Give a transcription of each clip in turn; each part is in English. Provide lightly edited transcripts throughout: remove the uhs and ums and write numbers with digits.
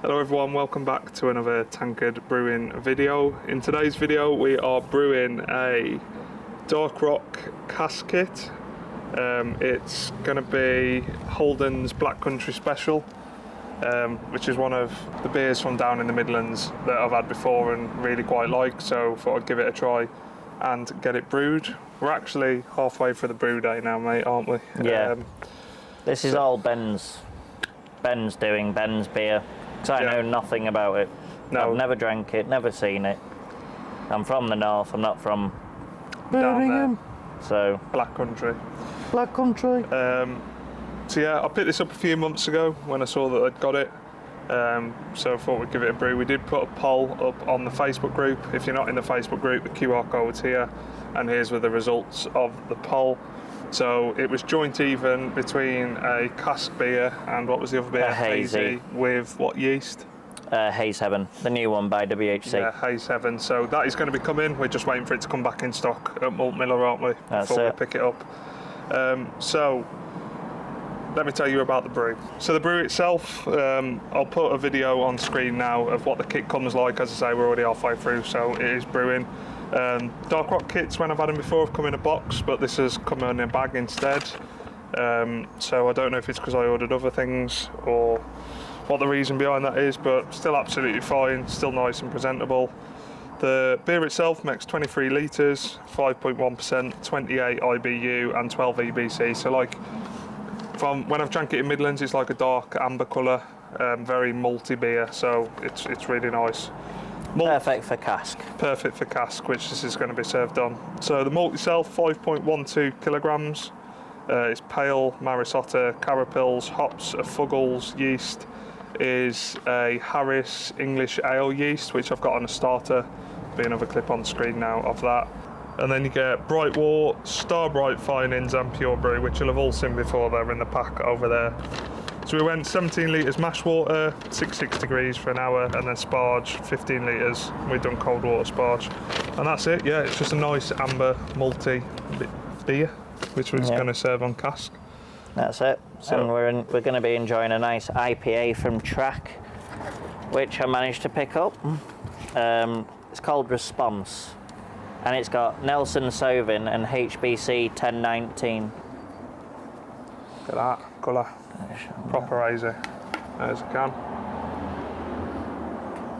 Hello everyone, welcome back to another Tankard Brewing video. In today's video we are brewing a Dark Rock Cask kit. It's going to be Holden's Black Country Special, which is one of the beers from down in the Midlands that I've had before and really quite like, so thought I'd give it a try and get it brewed. We're actually halfway through the brew day now, mate, aren't we? Yeah. This is all Ben's doing, Ben's beer. So I know nothing about it. No. I've never drank it, never seen it. I'm from the north, I'm not from Birmingham. So Black Country. Black Country. So yeah, I picked this up a few months ago when I saw that I'd got it. So I thought we'd give it a brew. We did put a poll up on the Facebook group. If you're not in the Facebook group, the QR code's here, and here's with the results of the poll. So it was joint even between a cask beer and what was the other beer? A hazy. With what yeast? Haze Heaven, the new one by WHC. Yeah, Haze Heaven. So that is going to be coming. We're just waiting for it to come back in stock at Malt Miller, aren't we? Before we pick it up. So let me tell you about the brew. So the brew itself, I'll put a video on screen now of what the kit comes like. As I say, we're already halfway through, so it is brewing. Dark Rock kits, when I've had them before, have come in a box, but this has come in a bag instead. So I don't know if it's because I ordered other things or what the reason behind that is, but still absolutely fine, still nice and presentable. The beer itself makes 23 litres, 5.1%, 28 IBU and 12 EBC. So like, from when I've drank it in Midlands, it's like a dark amber colour, very malty beer, so it's really nice. Perfect for cask. Perfect for cask, which this is going to be served on. So the malt itself, 5.12 kilograms. It's pale, Maris Otter, carapils, hops, fuggles, yeast is a Harris English ale yeast, which I've got on a starter. There'll be another clip on screen now of that. And then you get Brightwort, Starbright Finings and Pure Brew, which you'll have all seen before. They're in the pack over there. So we went 17 litres mash water, 66 degrees for an hour, and then sparge, 15 litres. We've done cold water sparge. And that's it, yeah, it's just a nice amber, malty beer, which we're going to serve on cask. That's it. So we're going to be enjoying a nice IPA from Czech, which I managed to pick up. It's called Response, and it's got Nelson Sauvin and HBC 1019. Look at that colour. Proper hazy, as I can.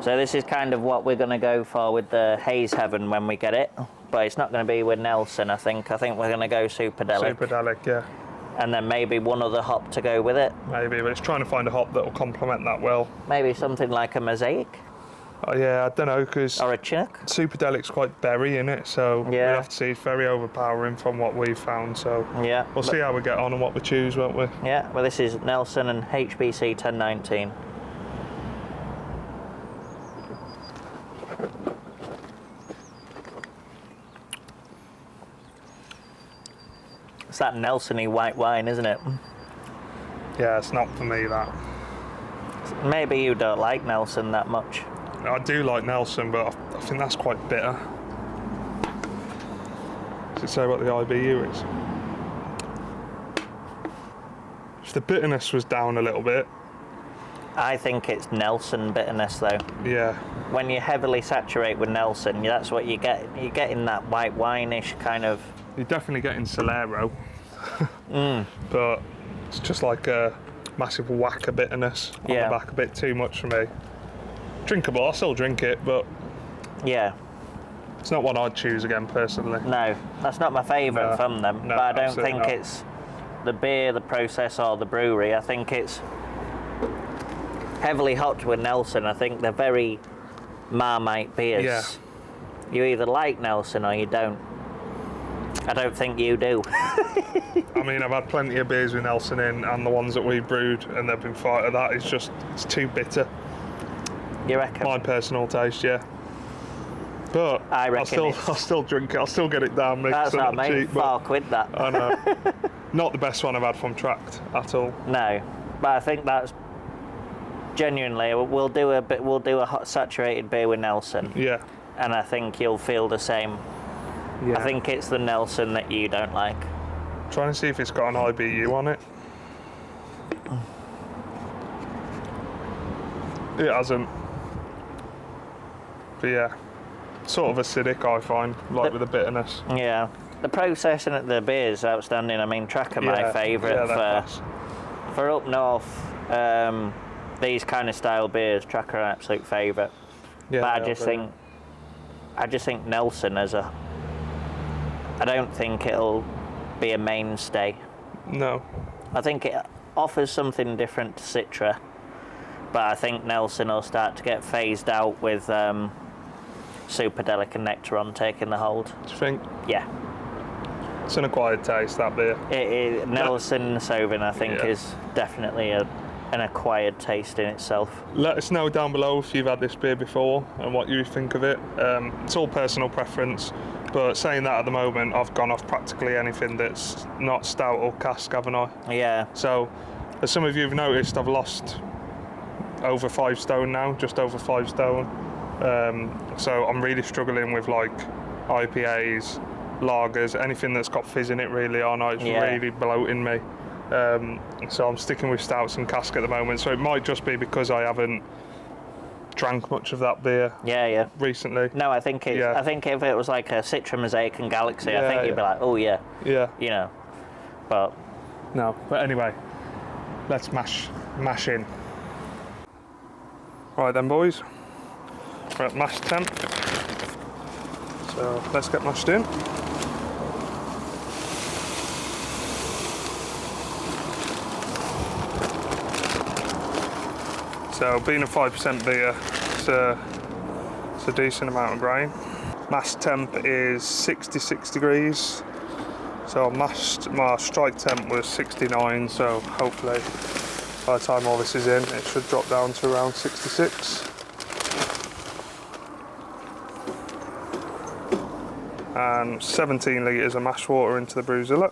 So this is kind of what we're going to go for with the Haze Heaven when we get it, but it's not going to be with Nelson, I think. I think we're going to go Superdelic. Superdelic, yeah. And then maybe one other hop to go with it. Maybe, but it's trying to find a hop that will complement that well. Maybe something like a Mosaic. Oh, yeah, I don't know, because or a Chinook. Superdelic's quite berry in it, so we'll have to see. It's very overpowering from what we've found, so we'll see how we get on and what we choose, won't we? Yeah, well, this is Nelson and HBC 1019. It's that Nelson-y white wine, isn't it? Yeah, it's not for me, that. Maybe you don't like Nelson that much. I do like Nelson, but I think that's quite bitter. Does it say what the IBU is? If the bitterness was down a little bit. I think it's Nelson bitterness, though. Yeah. When you heavily saturate with Nelson, that's what you get. You're getting that white wine-ish kind of... You're definitely getting Solero. But it's just like a massive whack of bitterness on the back, a bit too much for me. Drinkable, I'll still drink it, but it's not one I'd choose again personally. No, that's not my favourite from them, no, but I don't think not. It's the beer, the process or the brewery. I think it's heavily hopped with Nelson. I think they're very Marmite beers. Yeah. You either like Nelson or you don't. I don't think you do. I mean, I've had plenty of beers with Nelson in, and the ones that we brewed, and they've been fine. That is just, it's too bitter. You reckon? My personal taste, yeah. But I reckon I'll still drink it. I'll still get it down. That's not me. Cheap, £4 that. I know. Not the best one I've had from Tract at all. No, but I think that's genuinely. We'll do a hot saturated beer with Nelson. Yeah. And I think you'll feel the same. Yeah. I think it's the Nelson that you don't like. Trying to see if it's got an IBU on it. It hasn't. But yeah, sort of acidic, I find, like with the bitterness. Yeah. The processing of the beer is outstanding. I mean, Track are my favourite for up north. These kind of style beers, Track are an absolute favourite. Yeah, but I just think Nelson I don't think it'll be a mainstay. No. I think it offers something different to Citra, but I think Nelson will start to get phased out with Superdelic and Nectaron taking the hold. Do you think? Yeah. It's an acquired taste, that beer. Nelson Sauvin, I think, is definitely an acquired taste in itself. Let us know down below if you've had this beer before and what you think of it. It's all personal preference, but saying that at the moment, I've gone off practically anything that's not stout or cask, haven't I? Yeah. So, as some of you have noticed, I've lost over 5 stone now, just over 5 stone. So I'm really struggling with like IPAs, lagers, anything that's got fizz in it really, aren't I? It's really bloating me. So I'm sticking with stouts and cask at the moment. So it might just be because I haven't drank much of that beer recently. No, I think I think if it was like a Citra, Mosaic and Galaxy, I think you'd be like, oh yeah. Yeah. You know. But no. But anyway, let's mash in. Right then, boys. We're at mash temp. So let's get mashed in. So being a 5% beer, it's a decent amount of grain. Mash temp is 66 degrees. So my strike temp was 69, so hopefully by the time all this is in, it should drop down to around 66. And 17 litres of mash water into the BrewZilla.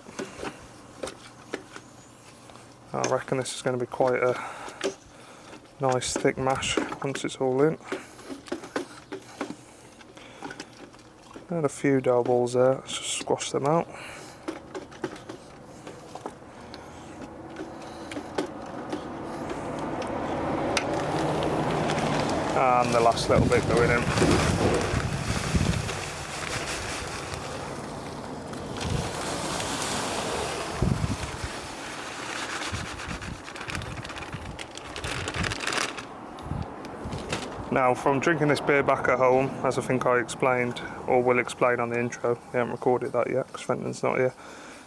I reckon this is going to be quite a nice thick mash once it's all in. And a few dough balls there, let's just squash them out. And the last little bit going in. Now, from drinking this beer back at home, as I think I explained, or will explain on the intro, we haven't recorded that yet because Fenton's not here,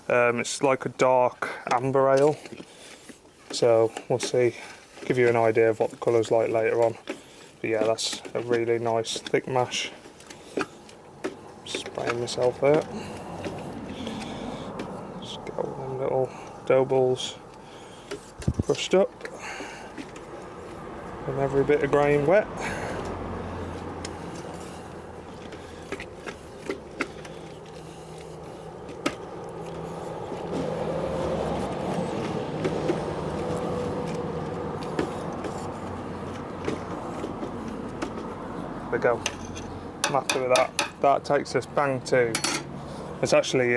it's like a dark amber ale. So we'll see, give you an idea of what the colour's like later on. But yeah, that's a really nice thick mash. Spraying myself there. Just get all them little dough balls crushed up. And every bit of grain wet. There we go. I'm happy with that. That takes us bang to, it's actually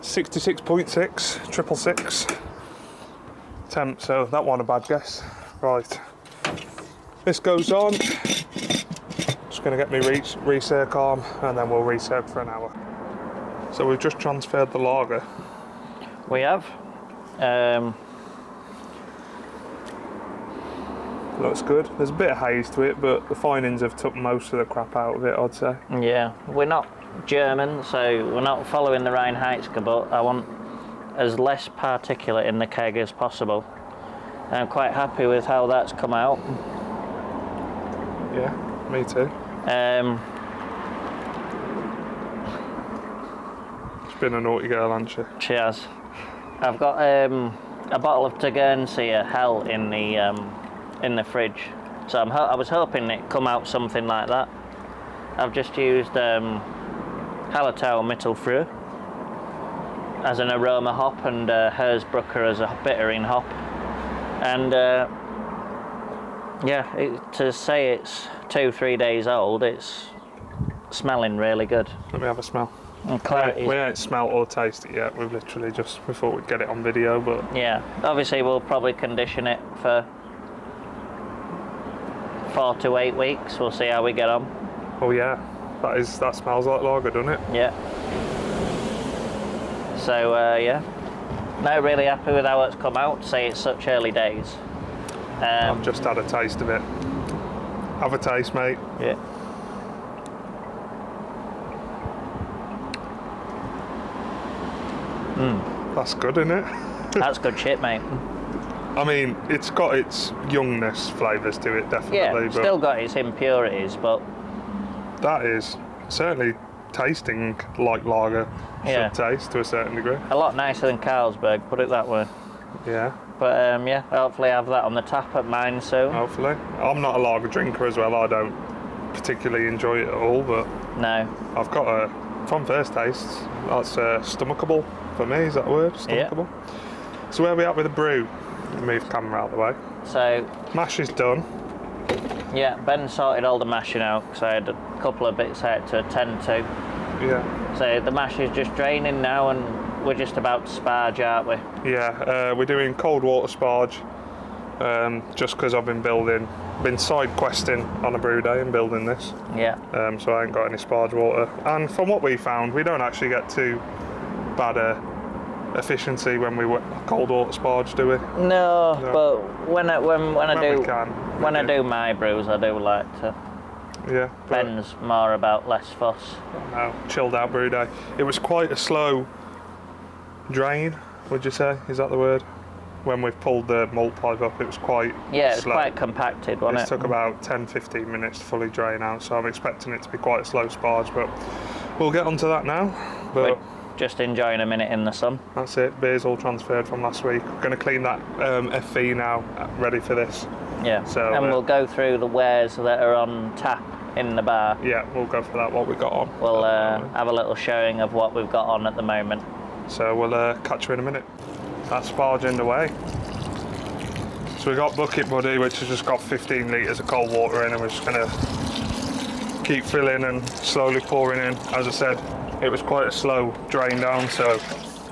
66.6, 666 temp, so that wasn't a bad guess. Right. This goes on, just going to get me recirc arm and then we'll recirc for an hour. So we've just transferred the lager. We have. Looks good. There's a bit of haze to it, but the finings have took most of the crap out of it, I'd say. Yeah, we're not German, so we're not following the Reinheitsgebot. I want as less particulate in the keg as possible. I'm quite happy with how that's come out. Yeah, me too. She's been a naughty girl, hasn't she? She has. I've got a bottle of Tegernsee Hell in the fridge, so I was hoping it'd come out something like that. I've just used Hallertau Mittelfrüh as an aroma hop and Hersbrucker as a bittering hop, and yeah, to say it's 2-3 days old, it's smelling really good. Let me have a smell. And clarity. We ain't smelt or tasted it yet. We've literally we thought we'd get it on video, but yeah, obviously we'll probably condition it for 4 to 8 weeks. We'll see how we get on. Oh yeah, that smells like lager, doesn't it? Yeah. So yeah, no, really happy with how it's come out. Say it's such early days. I've just had a taste of it. Have a taste, mate. Yeah. That's good, isn't it? That's good shit, mate. I mean, it's got its youngness flavours to it, definitely. Yeah, but still got its impurities, but that is certainly tasting like lager should taste to a certain degree. a lot nicer than Carlsberg, put it that way. Yeah. But yeah, hopefully have that on the tap at mine soon. Hopefully. I'm not a lager drinker as well. I don't particularly enjoy it at all, but No. I've got from first tastes, that's stomachable for me. Is that a word? Stomachable. Yeah. So where are we at with the brew? Move camera out of the way. So Mash is done. yeah, Ben sorted all the mashing out because I had a couple of bits I had to attend to. Yeah. So the mash is just draining now, and we're just about to sparge, aren't we? Yeah, we're doing cold water sparge. Just because I've been side questing on a brew day and building this. Yeah. So I ain't got any sparge water. And from what we found, we don't actually get too bad efficiency when we cold water sparge, do we? No, but when I do my brews, I do like to. Yeah. Ben's more about less fuss. No, chilled out brew day. It was quite a slow drain, would you say? Is that the word? When we've pulled the malt pipe up, it was quite slow. Quite compacted, wasn't it? It took about 10-15 minutes to fully drain out, so I'm expecting it to be quite a slow sparge, but we'll get onto that now. But we're just enjoying a minute in the sun. That's it. Beer's all transferred from last week. We're going to clean that FV now, ready for this. Yeah. So, and we'll go through the wares that are on tap in the bar. Yeah, we'll go for that. What we got on. We'll have a little showing of what we've got on at the moment. So we'll catch you in a minute. That's sparging away. So we got Bucket Buddy, which has just got 15 litres of cold water in, and we're just going to keep filling and slowly pouring in. As I said, it was quite a slow drain down, so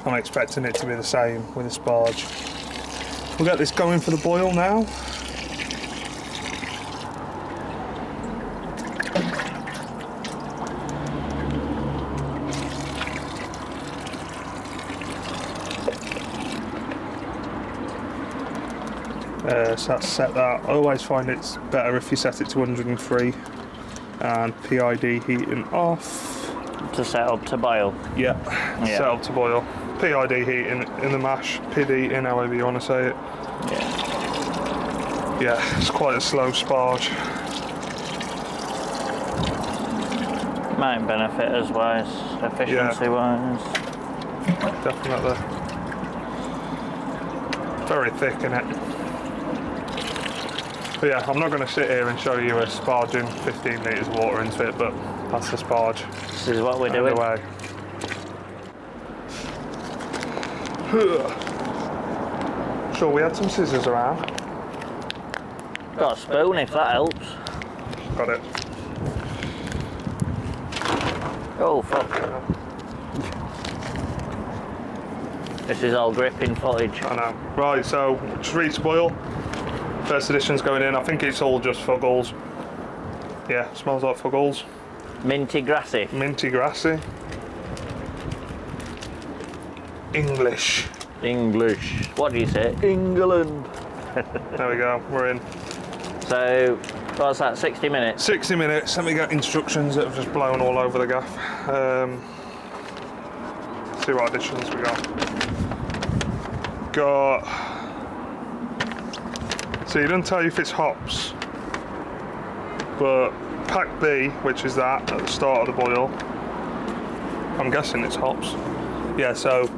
I'm expecting it to be the same with the sparge. We'll get this going for the boil now. So that's set that. I always find it's better if you set it to 103 and PID heating off. To set up to boil? Yeah. Set up to boil. PID heating in the mash, PID heating, however you want to say it. Yeah. Yeah, it's quite a slow sparge. Might benefit as wise, efficiency wise. Definitely. Very thick, innit? But yeah, I'm not going to sit here and show you a sparging 15 litres of water into it, but that's the sparge. This is what we're doing. Away. Sure, we had some scissors around. Got a spoon if that helps. Got it. Oh fuck. This is all gripping footage. I know. Right, so just reach boil. First edition's going in. I think it's all just fuggles. Yeah, smells like fuggles. Minty grassy. Minty grassy. English. English. What do you say? England. There we go, we're in. So, what's that, 60 minutes? 60 minutes, let me get instructions that have just blown all over the gaff. See what additions we got. So you don't tell you if it's hops, but pack B, which is that at the start of the boil, I'm guessing it's hops. Yeah, so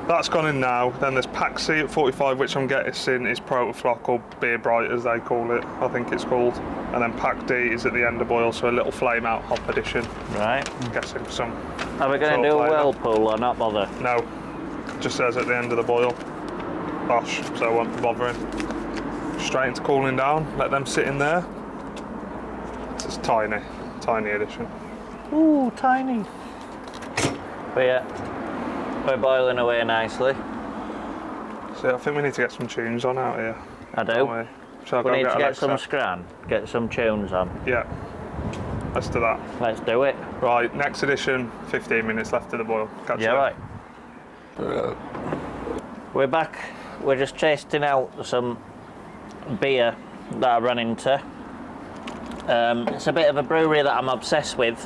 that's gone in now. Then there's pack C at 45, which I'm guessing is Protoflock or Beer Bright as they call it, I think it's called. And then pack D is at the end of boil, so a little flame out hop addition. Right. I'm guessing some. Are we going to do a whirlpool or not bother? No, it just says at the end of the boil. Gosh, so I won't be bothering. Straight into cooling down, let them sit in there. It's tiny, tiny addition. Ooh, tiny. But yeah, we're boiling away nicely. So I think we need to get some tunes on out here. I do. Shall I we go need to get Alexa? some scran, get some tunes on. Yeah. Let's do that. Let's do it. Right, next edition, 15 minutes left of the boil. Catch you right. We're back. We're just tasting out some beer that I run into. It's a bit of a brewery that I'm obsessed with.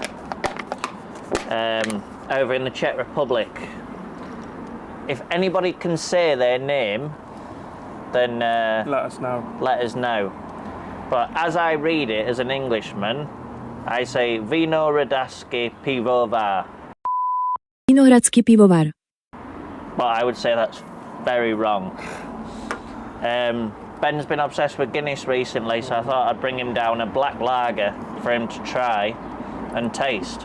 Over in the Czech Republic. If anybody can say their name, then let us know. Let us know. But as I read it as an Englishman, I say Vinohradsky Pivovar. Vinohradsky Pivovar. But I would say that's very wrong. Ben's been obsessed with Guinness recently, so I thought I'd bring him down a black lager for him to try and taste.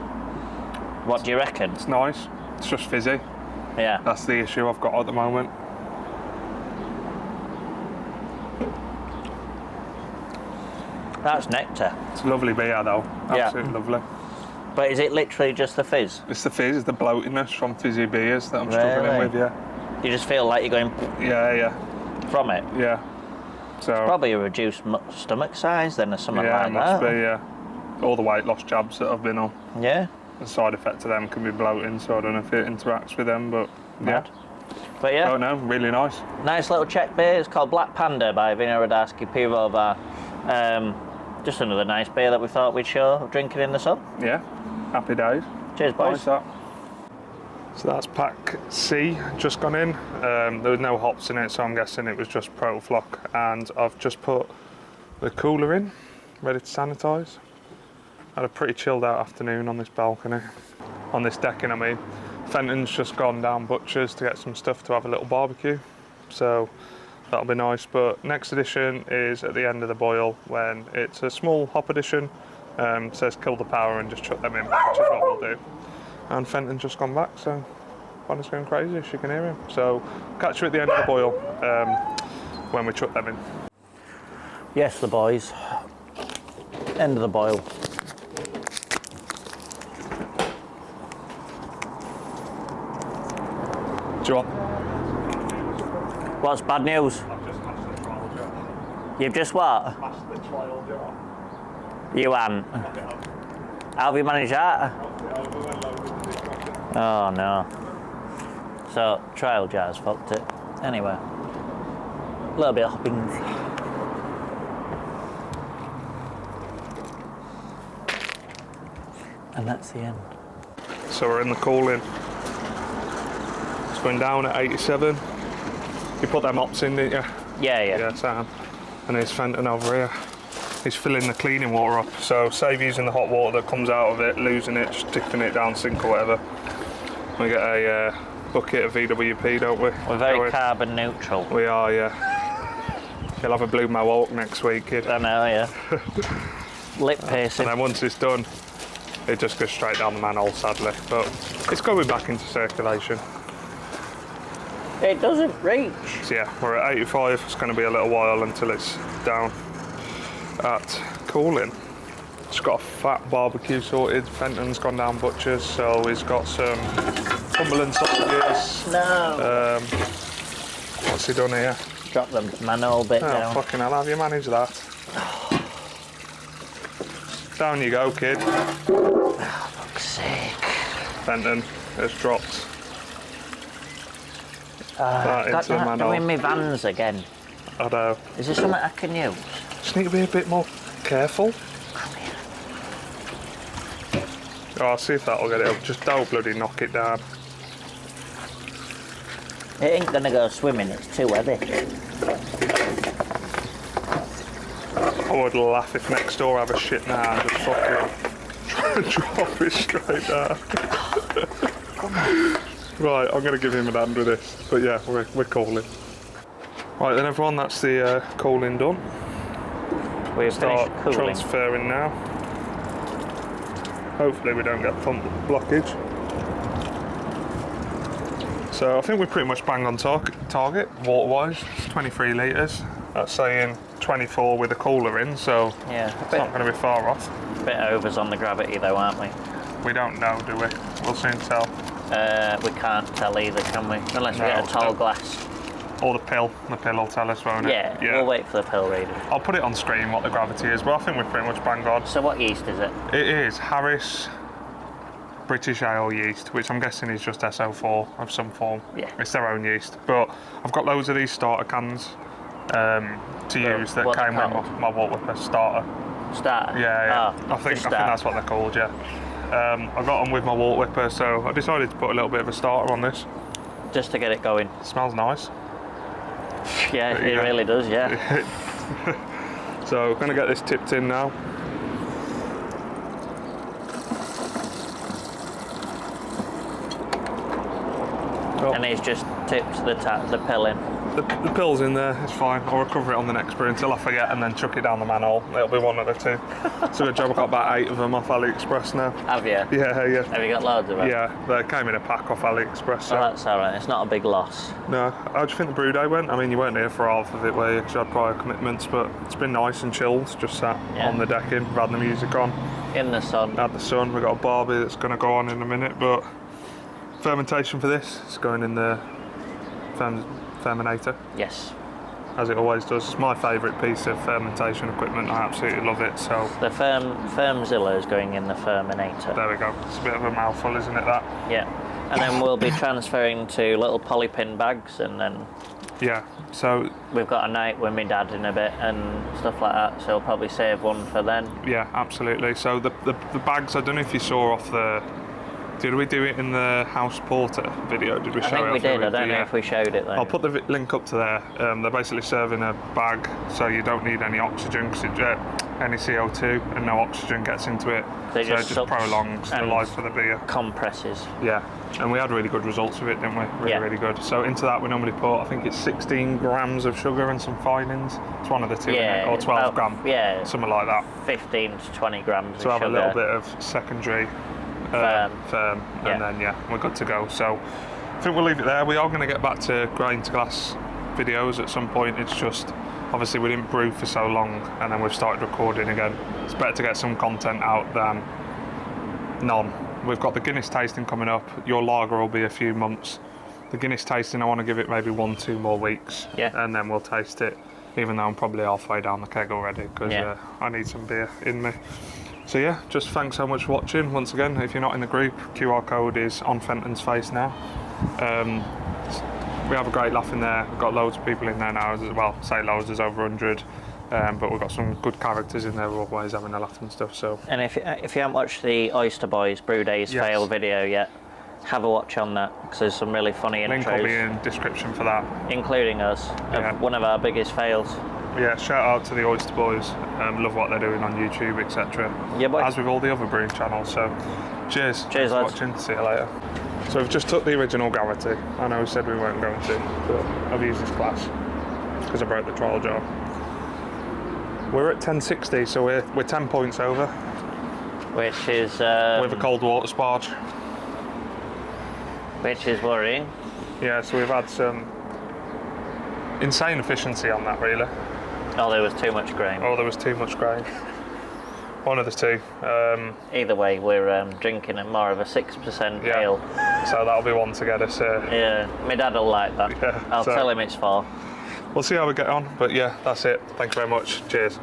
What do you reckon? It's nice. It's just fizzy. Yeah. That's the issue I've got at the moment. That's nectar. It's a lovely beer though. Absolutely lovely. But is it literally just the fizz? It's the fizz, the bloatiness from fizzy beers that I'm struggling with, yeah. You just feel like you're going Yeah. from it? Yeah. So Probably a reduced stomach size then or something like that. Yeah, it must be, yeah. All the weight loss jabs that I've been on. Yeah. The side effect of them can be bloating, so I don't know if it interacts with them, but Mad. But yeah. Oh no, really nice. Nice little Czech beer. It's called Black Panda by Vinohradsky Pivovar. Just another nice beer that we thought we'd show drinking in the sun. Yeah, happy days. Cheers, boys. Nice that. So that's pack C just gone in. There was no hops in it, so I'm guessing it was just Protoflock. And I've just put the cooler in, ready to sanitise. Had a pretty chilled out afternoon on this balcony, on this decking I mean. Fenton's just gone down Butcher's to get some stuff to have a little barbecue, so that'll be nice. But next edition is at the end of the boil when it's a small hop edition. Says kill the power and just chuck them in, which is what we'll do. And Fenton's just gone back, so Bonnie's going crazy, she can hear him. So catch you at the end of the boil when we chuck them in. Yes, the boys. End of the boil. Do you want? What's bad news? I've just passed the trial jar. You've just what? Passed the trial jar. You haven't. How have you managed that? Oh no. So, trial jars fucked it. Anyway. A little bit of hopping. And that's the end. So we're in the cooling. It's going down at 87. You put them hops in, didn't you? Yeah. Yeah, Sam. And there's Fenton over here. He's filling the cleaning water up. So save using the hot water that comes out of it, losing it, just dipping it down sink or whatever. We get a bucket of VWP, don't we? We're very carbon neutral. We are, yeah. You'll have a blue mohawk next week, kid. I know, yeah. Lip piercing. And then once it's done, it just goes straight down the manhole, sadly. But it's going back into circulation. It doesn't reach. So yeah, we're at 85. It's going to be a little while until it's down at cooling. It's got a fat barbecue sorted. Fenton's gone down Butcher's, so he's got some Cumberland sausages. No. What's he done here? Drop the manhole bit down. Fucking hell, have you managed that? Down you go, kid. Oh, fuck's sake. Fenton has dropped that into the manhole. Doing my vans again. I know. Is there something I can use? Just need to be a bit more careful. Oh, I'll see if that'll get it up. Just don't bloody knock it down. It ain't gonna go swimming, it's too heavy. I would laugh if next door have a shit now and just fucking drop it straight down. Right, I'm gonna give him a hand with this. But yeah, we're calling. Right then everyone, that's the calling done. We've Start finished cooling. transferring now. Hopefully we don't get pump blockage. So I think we're pretty much bang on target water-wise. It's 23 litres. That's saying 24 with a cooler in, so yeah, it's not going to be far off. A bit overs on the gravity though, aren't we? We don't know, do we? We'll soon tell. We can't tell either, can we? Unless we get a tall glass. Or the pill. The pill will tell us, won't it? Yeah, we'll wait for the pill reading. I'll put it on screen what the gravity is, but I think we're pretty much bang on. So what yeast is it? It is Harris British Ale yeast, which I'm guessing is just SO4 of some form. Yeah. It's their own yeast. But I've got loads of these starter cans to use that came with my Walt Whipper starter. Starter? Yeah. Oh, I think that's what they're called, yeah. I got them with my Walt Whipper, so I decided to put a little bit of a starter on this. Just to get it going. It smells nice. Yeah, it really does, yeah. So we're going to get this tipped in now. And he's just tipped the pill in. The pill's in there, it's fine. I'll recover it on the next brew until I forget and then chuck it down the manhole. It'll be one of the two. It's a good job. I've got about 8 of them off AliExpress now. Have you? Yeah. Have you got loads of them? Yeah, they came in a pack off AliExpress. So. Oh, that's alright, it's not a big loss. No, how do you think the brew day went? I mean, you weren't here for half of it, were you? Because you had prior commitments, but it's been nice and chilled, just sat on the decking, had the music on. In the sun. Had the sun. We've got a barbie that's going to go on in a minute, but fermentation for this is going in the Fermenter. Yes. As it always does. It's my favourite piece of fermentation equipment. I absolutely love it. So the BrewZilla is going in the Fermenter. There we go. It's a bit of a mouthful, isn't it, that? Yeah. And then we'll be transferring to little polypin bags, and then so we've got a night with my dad in a bit and stuff like that, so we'll probably save one for then. Yeah, absolutely. So the bags, I don't know if you saw off the... Did we do it in the House Porter video? Did we show it? I think we did. I don't know if we showed it though. I'll put the link up to there. They're basically serving a bag, so you don't need any oxygen, any CO2, and no oxygen gets into it. So it just prolongs the life of the beer. Compresses. Yeah, and we had really good results with it, didn't we? Really good. So into that we normally put, I think it's 16 grams of sugar and some finings. It's one of the two, isn't it? Or 12 grams. Yeah. Something like that. 15 to 20 grams so of sugar. So have a little bit of secondary firm, and then we're good to go. So I think we'll leave it there. We are going to get back to grain to glass videos at some point. It's just obviously we didn't brew for so long and then we've started recording again. It's better to get some content out than none. We've got the Guinness tasting coming up. Your lager will be a few months. The Guinness tasting, I want to give it maybe 1-2 more weeks, and then we'll taste it, even though I'm probably halfway down the keg already, because I need some beer in me. So yeah, just thanks so much for watching. Once again, if you're not in the group, QR code is on Fenton's face now. We have a great laugh in there. We've got loads of people in there now as well. Say loads, there's over 100. But we've got some good characters in there. We're always having a laugh and stuff. So. And if you haven't watched the Oyster Boys Brew Days fail video yet, have a watch on that, because there's some really funny intros. Link will be in description for that. Including us, of one of our biggest fails. Yeah, shout out to the Oyster Boys. Love what they're doing on YouTube, etc. Yeah, boy. As with all the other brewing channels. So, cheers. Cheers, lads. For watching. See you later. So we've just took the original gravity. I know we said we weren't going to, but I've used this glass because I broke the trial jar. We're at 1060, so we're 10 points over. Which is with a cold water sparge. Which is worrying. Yeah, so we've had some insane efficiency on that, really. Oh, there was too much grain. Oh, there was too much grain. One of the two. Either way, we're drinking more of a 6% ale. So that'll be one to get us. Yeah, my dad will like that. Yeah, I'll tell him it's 4. We'll see how we get on, but yeah, that's it. Thank you very much. Cheers.